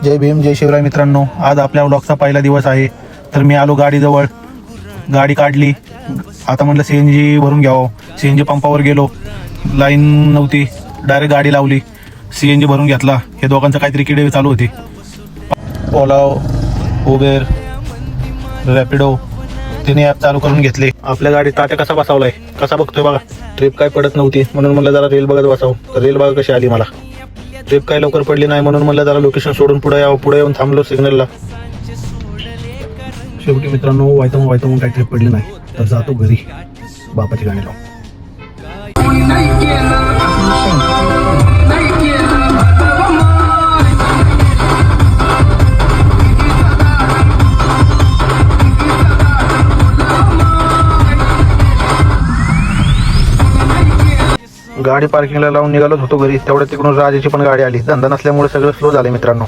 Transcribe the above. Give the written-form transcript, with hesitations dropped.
जय भीम जय शिवराय मित्रांनो, आज आपल्या व्लॉगचा पहिला दिवस आहे. तर मी आलो गाडीजवळ, गाडी काढली. आता म्हटलं CNG भरून घ्यावं. CNG पंपावर गेलो, लाईन नव्हती, डायरेक्ट गाडी लावली, CNG भरून घेतला. हे दोघांचं काहीतरी किडे चालू होते. ओला, उबेर, रॅपिडो तिने ॲप चालू करून घेतले. आपल्या गाडीत तात्या कसा बसवलाय, कसा बघतोय बघा. ट्रिप काय पडत नव्हती म्हणून म्हणलं जरा रेल बघत बसावं. तर रेल बघा कशी आली. मला ट्रिप काय लवकर पडली नाही म्हणून म्हणलं जरा लोकेशन सोडून पुढे येऊन थांबलो सिग्नलला. शेवटी मित्रांनो वायतून काही ट्रिप पडली नाही. तर जातो घरी बापाची गाणी लावून. गाडी पार्किंगला लावून निघालोच होतो घरी. तेवढ्या तिकडून राजाची पण गाडी आली. धंदा नसल्यामुळे सगळं स्लो झाले मित्रांनो.